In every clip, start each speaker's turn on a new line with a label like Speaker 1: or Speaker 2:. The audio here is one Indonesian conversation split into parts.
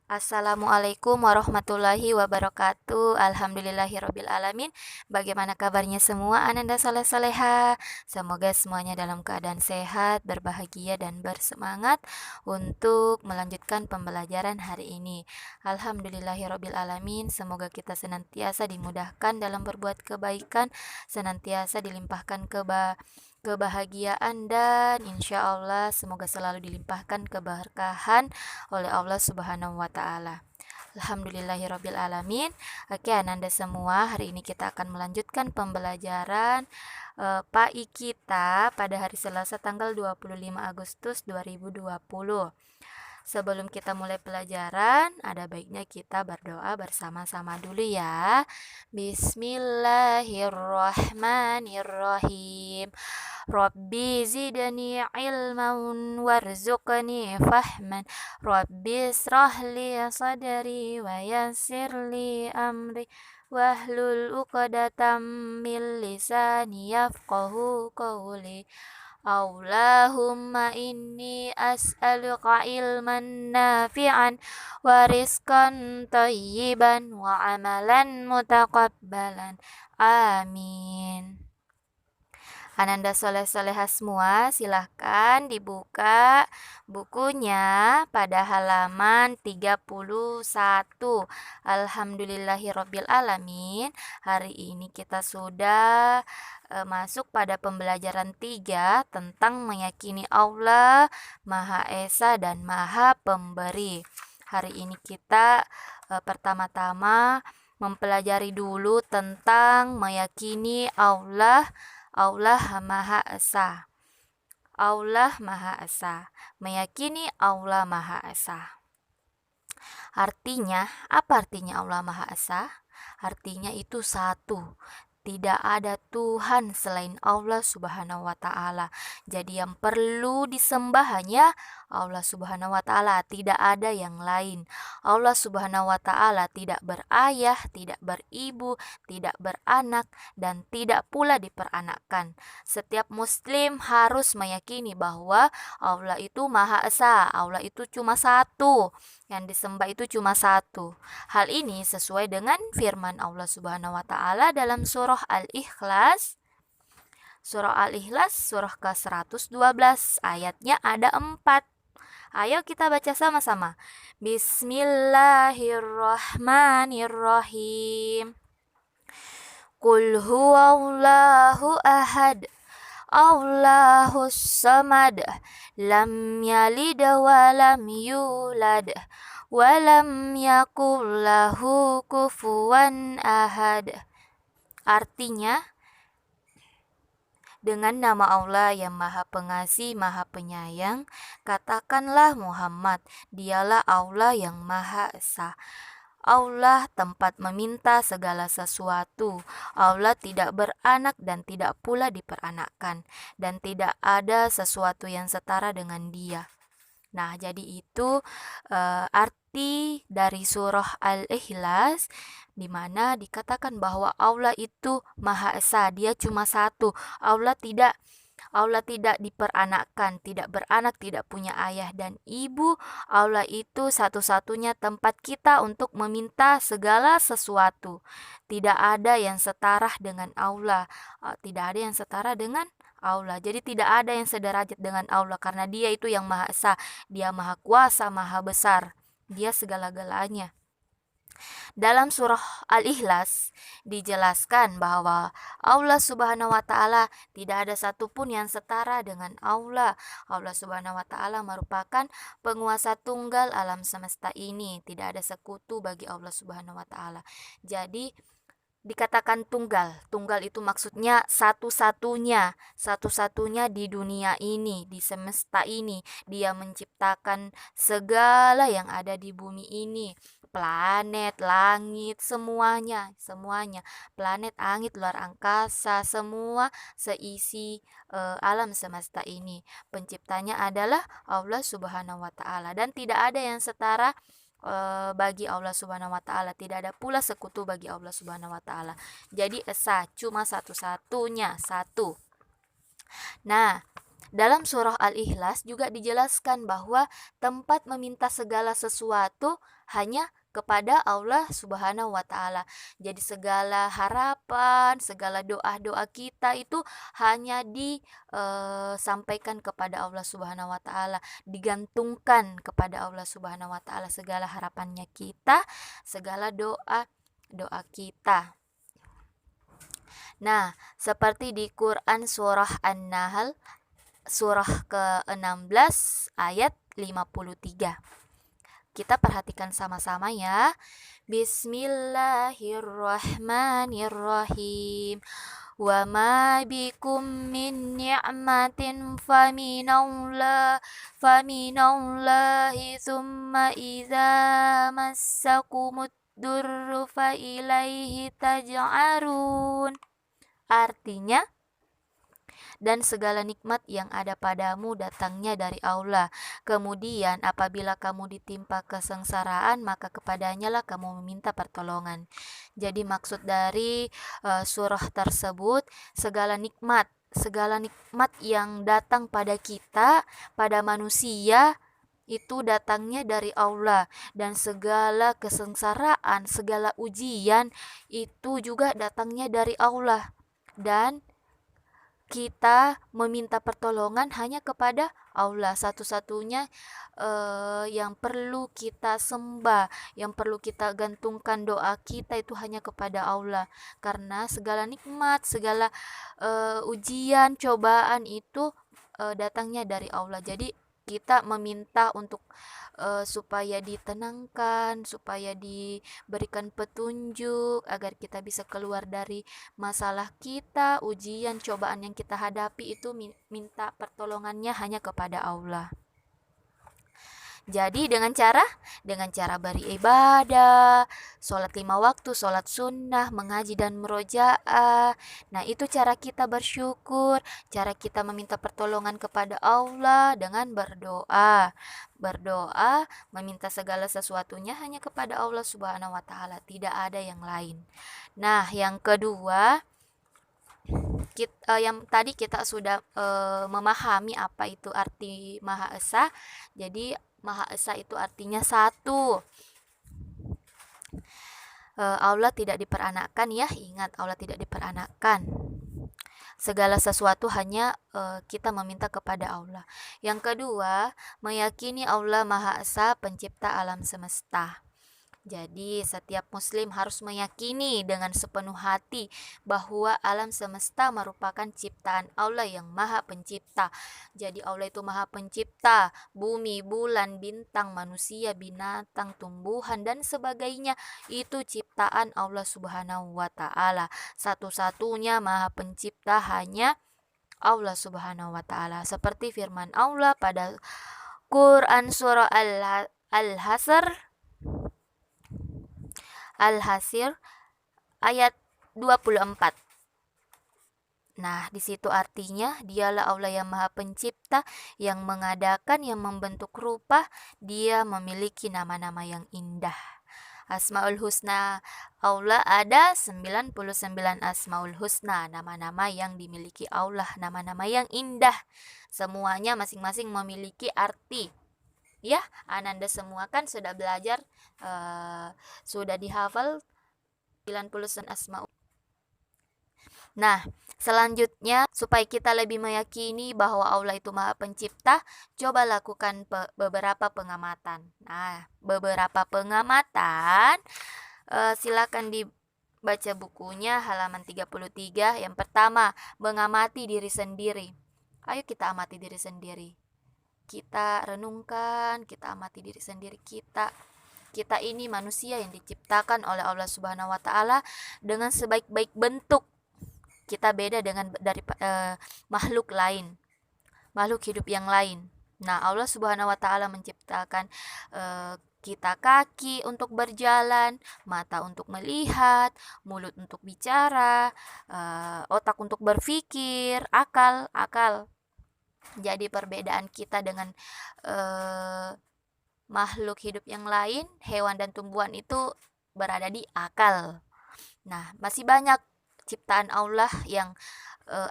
Speaker 1: Assalamualaikum warahmatullahi wabarakatuh. Alhamdulillahirabbil alamin. Bagaimana kabarnya semua ananda saleh-saleha? Semoga semuanya dalam keadaan sehat, berbahagia dan bersemangat untuk melanjutkan pembelajaran hari ini. Alhamdulillahirabbil alamin. Semoga kita senantiasa dimudahkan dalam berbuat kebaikan, senantiasa dilimpahkan kebahagiaan dan insya Allah semoga selalu dilimpahkan keberkahan oleh Allah Subhanahu wa taala. Alhamdulillahirabbil alamin. Oke, Ananda semua, hari ini kita akan melanjutkan pembelajaran PAI kita pada hari Selasa tanggal 25 Agustus 2020. Sebelum kita mulai pelajaran, ada baiknya kita berdoa bersama-sama dulu ya. Bismillahirrahmanirrahim. Rabbi zidni ilman warzuqni fahman. Rabbi israh li sadri wa yassir li amri wahlul 'uqdatam min lisani yafqahu qawli. Allahumma inni as'aluka ilman nafi'an wa rizqan thayyiban wa amalan mutaqabbalan. Amin. Ananda soleh-soleha semua, silahkan dibuka bukunya pada halaman 31. Alhamdulillahirabbil alamin. Hari ini kita sudah masuk pada pembelajaran 3 tentang meyakini Allah Maha Esa dan Maha Pemberi. Hari ini kita pertama-tama mempelajari dulu tentang meyakini Allah Maha Esa. Allah Maha Esa. Meyakini Allah Maha Esa. Artinya, apa artinya Allah Maha Esa? Artinya itu satu. Tidak ada Tuhan selain Allah Subhanahu wa taala. Jadi yang perlu disembah hanya Allah Subhanahu wa taala, tidak ada yang lain. Allah Subhanahu wa taala tidak berayah, tidak beribu, tidak beranak dan tidak pula diperanakkan. Setiap muslim harus meyakini bahwa Allah itu Maha Esa, Allah itu cuma satu. Yang disembah itu cuma satu. Hal ini sesuai dengan firman Allah Subhanahu wa taala dalam surah Al-Ikhlas. Surah Al-Ikhlas surah ke-112 ayatnya ada 4. Ayo kita baca sama-sama. Bismillahirrahmanirrahim. Qul huwallahu ahad. Allahus samad. Lam yalid wa lam yulad. Walam yakul lahu kufuwan ahad. Artinya, dengan nama Allah yang Maha Pengasih, Maha Penyayang, katakanlah Muhammad, dialah Allah yang Maha Esa. Allah tempat meminta segala sesuatu. Allah tidak beranak dan tidak pula diperanakkan, dan tidak ada sesuatu yang setara dengan Dia. Nah, jadi itu arti dari surah Al-Ikhlas, di mana dikatakan bahwa Allah itu Maha Esa, Dia cuma satu. Allah tidak diperanakkan, tidak beranak, tidak punya ayah dan ibu. Allah itu satu-satunya tempat kita untuk meminta segala sesuatu. Tidak ada yang setara dengan Allah. Tidak ada yang setara dengan Allah. Jadi tidak ada yang sederajat dengan Allah karena Dia itu yang Maha Esa. Dia Maha Kuasa, Maha Besar. Dia segala-galanya. Dalam surah Al-Ikhlas dijelaskan bahwa Allah Subhanahu wa taala tidak ada satupun yang setara dengan Allah. Allah Subhanahu wa taala merupakan penguasa tunggal alam semesta ini. Tidak ada sekutu bagi Allah Subhanahu wa taala. Jadi dikatakan tunggal. Tunggal itu maksudnya satu-satunya di dunia ini, di semesta ini. Dia menciptakan segala yang ada di bumi ini. Planet, langit, semuanya. Planet, langit, luar angkasa, semua seisi alam semesta ini. Penciptanya adalah Allah Subhanahu wa taala dan tidak ada yang setara bagi Allah Subhanahu wa taala, tidak ada pula sekutu bagi Allah Subhanahu wa taala. Jadi esa, cuma satu-satunya, satu. Nah, Dalam surah Al-Ikhlas juga dijelaskan bahwa tempat meminta segala sesuatu hanya kepada Allah Subhanahu wa taala. Jadi segala harapan, segala doa-doa kita itu hanya disampaikan kepada Allah Subhanahu wa taala, digantungkan kepada Allah Subhanahu wa taala segala harapannya kita, segala doa kita. Nah, seperti di Quran surah An-Nahl surah ke-16 ayat 53. Kita perhatikan sama-sama ya. Bismillahirrahmanirrahim. Wa ma bikum min ni'matin faminallahi thumma idza massakumud durru fa ilaihi taj'arun. Artinya, dan segala nikmat yang ada padamu datangnya dari Allah. Kemudian apabila kamu ditimpa kesengsaraan, maka kepadanya lah kamu meminta pertolongan. Jadi maksud dari surah tersebut, segala nikmat yang datang pada kita, pada manusia, itu datangnya dari Allah, dan segala kesengsaraan, segala ujian itu juga datangnya dari Allah, dan kita meminta pertolongan hanya kepada Allah. Satu-satunya yang perlu kita sembah, yang perlu kita gantungkan doa kita itu hanya kepada Allah, karena segala nikmat, segala ujian, cobaan itu datangnya dari Allah. Jadi kita meminta untuk supaya ditenangkan, supaya diberikan petunjuk agar kita bisa keluar dari masalah kita, ujian, cobaan yang kita hadapi itu minta pertolongannya hanya kepada Allah. Jadi dengan cara beribadah, sholat 5 waktu, sholat sunnah, mengaji dan merojaah. Nah, itu cara kita bersyukur, cara kita meminta pertolongan kepada Allah dengan berdoa. Berdoa, meminta segala sesuatunya hanya kepada Allah Subhanahu wa taala, tidak ada yang lain. Nah, yang kedua, yang tadi kita sudah memahami apa itu arti Maha Esa. Jadi Maha Esa itu artinya satu. Allah tidak diperanakkan ya, ingat Allah tidak diperanakkan. Segala sesuatu hanya kita meminta kepada Allah. Yang kedua, meyakini Allah Maha Esa pencipta alam semesta. Jadi setiap muslim harus meyakini dengan sepenuh hati bahwa alam semesta merupakan ciptaan Allah yang maha pencipta. Jadi Allah itu maha pencipta bumi, bulan, bintang, manusia, binatang, tumbuhan, dan sebagainya. Itu ciptaan Allah Subhanahu wa ta'ala. Satu-satunya maha pencipta hanya Allah Subhanahu wa ta'ala. Seperti firman Allah pada Quran surah Al-Hasr ayat 24. Nah, di situ artinya dialah Allah yang maha pencipta, yang mengadakan, yang membentuk rupa. Dia memiliki nama-nama yang indah. Asmaul Husna Allah ada 99 Asmaul Husna, nama-nama yang dimiliki Allah, nama-nama yang indah. Semuanya masing-masing memiliki arti. Ya, Ananda semua kan sudah belajar, sudah dihafal 99 Asmaul. Nah, selanjutnya supaya kita lebih meyakini bahwa Allah itu maha pencipta, coba lakukan beberapa pengamatan. Nah, beberapa pengamatan, silakan dibaca bukunya halaman 33. Yang pertama, mengamati diri sendiri. Ayo kita amati diri sendiri. Kita renungkan, kita amati diri sendiri kita. Kita ini manusia yang diciptakan oleh Allah Subhanahu wa taala dengan sebaik-baik bentuk. Kita beda dari makhluk lain, makhluk hidup yang lain. Nah, Allah Subhanahu wa taala menciptakan kita kaki untuk berjalan, mata untuk melihat, mulut untuk bicara, otak untuk berpikir, akal. Jadi perbedaan kita dengan makhluk hidup yang lain, hewan dan tumbuhan itu berada di akal. Nah, masih banyak ciptaan Allah yang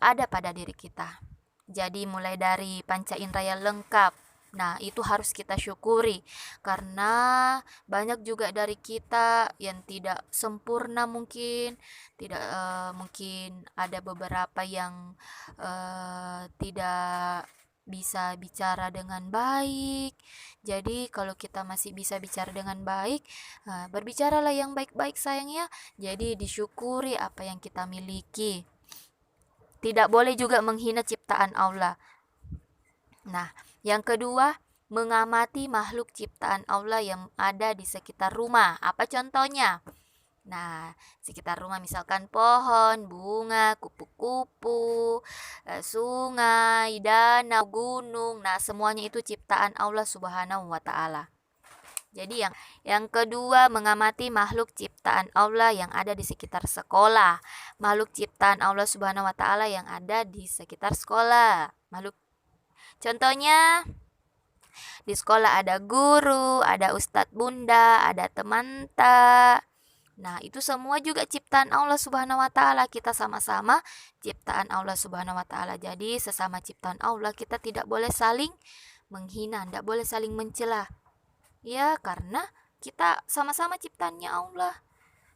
Speaker 1: ada pada diri kita. Jadi mulai dari panca indera yang lengkap. Nah, itu harus kita syukuri karena banyak juga dari kita yang tidak sempurna mungkin, tidak mungkin ada beberapa yang tidak bisa bicara dengan baik. Jadi kalau kita masih bisa bicara dengan baik, berbicaralah yang baik-baik sayang ya. Jadi disyukuri apa yang kita miliki. Tidak boleh juga menghina ciptaan Allah. Nah, yang kedua, mengamati makhluk ciptaan Allah yang ada di sekitar rumah. Apa contohnya? Nah, sekitar rumah misalkan pohon, bunga, kupu-kupu, sungai, danau, gunung. Nah, semuanya itu ciptaan Allah Subhanahu wa taala. Jadi yang kedua, mengamati makhluk ciptaan Allah yang ada di sekitar sekolah. Makhluk ciptaan Allah Subhanahu wa taala yang ada di sekitar sekolah. Makhluk contohnya di sekolah ada guru, ada ustadz bunda, ada teman tak. Nah, itu semua juga ciptaan Allah Subhanahu wa taala. Kita sama-sama ciptaan Allah Subhanahu wa taala. Jadi, sesama ciptaan Allah kita tidak boleh saling menghina, tidak boleh saling mencela. Ya, karena kita sama-sama ciptaannya Allah.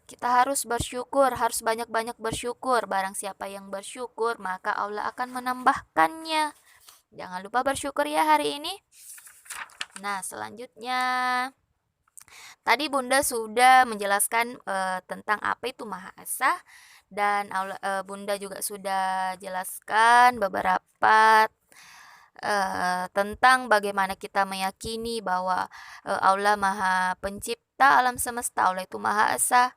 Speaker 1: Kita harus bersyukur, harus banyak-banyak bersyukur. Barang siapa yang bersyukur, maka Allah akan menambahkannya. Jangan lupa bersyukur ya hari ini. Nah, selanjutnya tadi Bunda sudah menjelaskan tentang apa itu Maha Esa dan Bunda juga sudah jelaskan beberapa tentang bagaimana kita meyakini bahwa Allah Maha Pencipta alam semesta, Allah itu Maha Esa,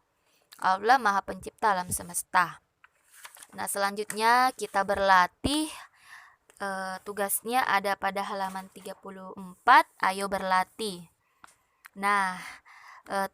Speaker 1: Allah Maha Pencipta alam semesta. Nah, selanjutnya kita berlatih. Tugasnya ada pada halaman 34. Ayo berlatih. Nah,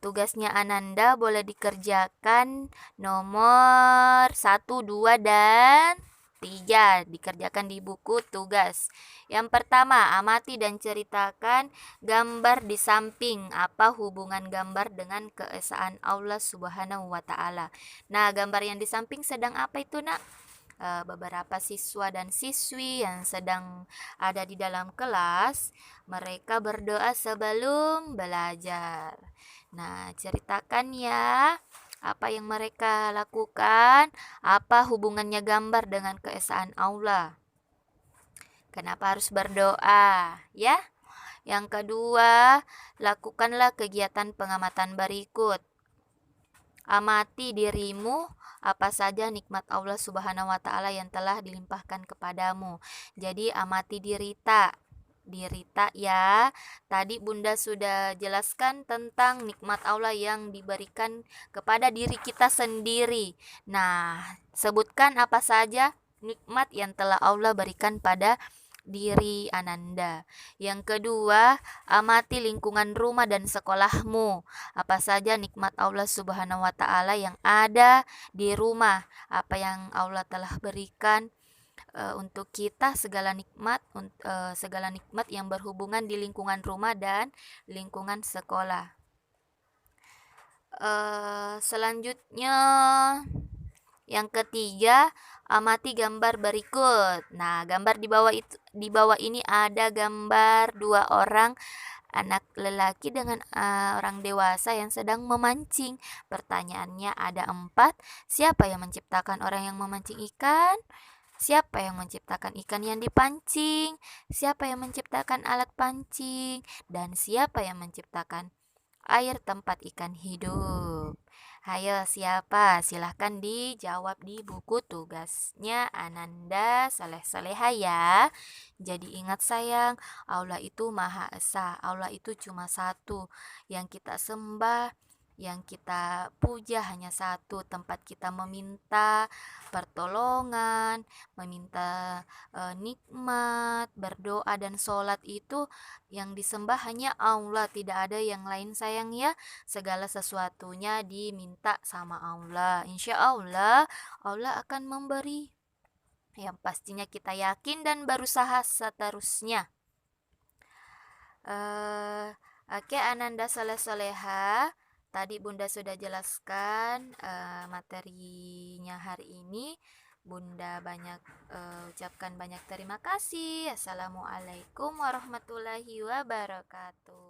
Speaker 1: tugasnya Ananda boleh dikerjakan nomor 1, 2, dan 3. Dikerjakan di buku tugas. Yang pertama, amati dan ceritakan gambar di samping. Apa hubungan gambar dengan keesaan Allah Subhanahu wa taala? Nah, gambar yang di samping sedang apa itu, Nak? Beberapa siswa dan siswi yang sedang ada di dalam kelas, mereka berdoa sebelum belajar. Nah, ceritakan ya apa yang mereka lakukan, apa hubungannya gambar dengan keesaan Allah. Kenapa harus berdoa, ya? Yang kedua, lakukanlah kegiatan pengamatan berikut. Amati dirimu, apa saja nikmat Allah Subhanahu wa taala yang telah dilimpahkan kepadamu. Jadi amati diri tak ya. Tadi Bunda sudah jelaskan tentang nikmat Allah yang diberikan kepada diri kita sendiri. Nah, sebutkan apa saja nikmat yang telah Allah berikan pada diri Ananda. Yang kedua, amati lingkungan rumah dan sekolahmu. Apa saja nikmat Allah Subhanahu wa taala yang ada di rumah, apa yang Allah telah berikan untuk kita, segala nikmat yang berhubungan di lingkungan rumah dan lingkungan sekolah. Selanjutnya yang ketiga, amati gambar berikut. Nah, gambar di bawah ini ada gambar dua orang anak lelaki dengan orang dewasa yang sedang memancing. Pertanyaannya ada 4. Siapa yang menciptakan orang yang memancing ikan? Siapa yang menciptakan ikan yang dipancing? Siapa yang menciptakan alat pancing? Dan siapa yang menciptakan air tempat ikan hidup? Hayo, siapa? Silahkan dijawab di buku tugasnya Ananda Saleh Saleha ya. Jadi ingat sayang, Allah itu Maha Esa. Allah itu cuma satu. Yang kita sembah, yang kita puja hanya satu. Tempat kita meminta pertolongan, meminta nikmat, berdoa dan sholat itu yang disembah hanya Allah. Tidak ada yang lain sayang ya. Segala sesuatunya diminta sama Allah. Insya Allah, Allah akan memberi. Yang pastinya kita yakin dan berusaha seterusnya. Oke, Ananda Saleh Soleha. Tadi Bunda sudah jelaskan materinya hari ini. Bunda ucapkan banyak terima kasih. Assalamualaikum warahmatullahi wabarakatuh.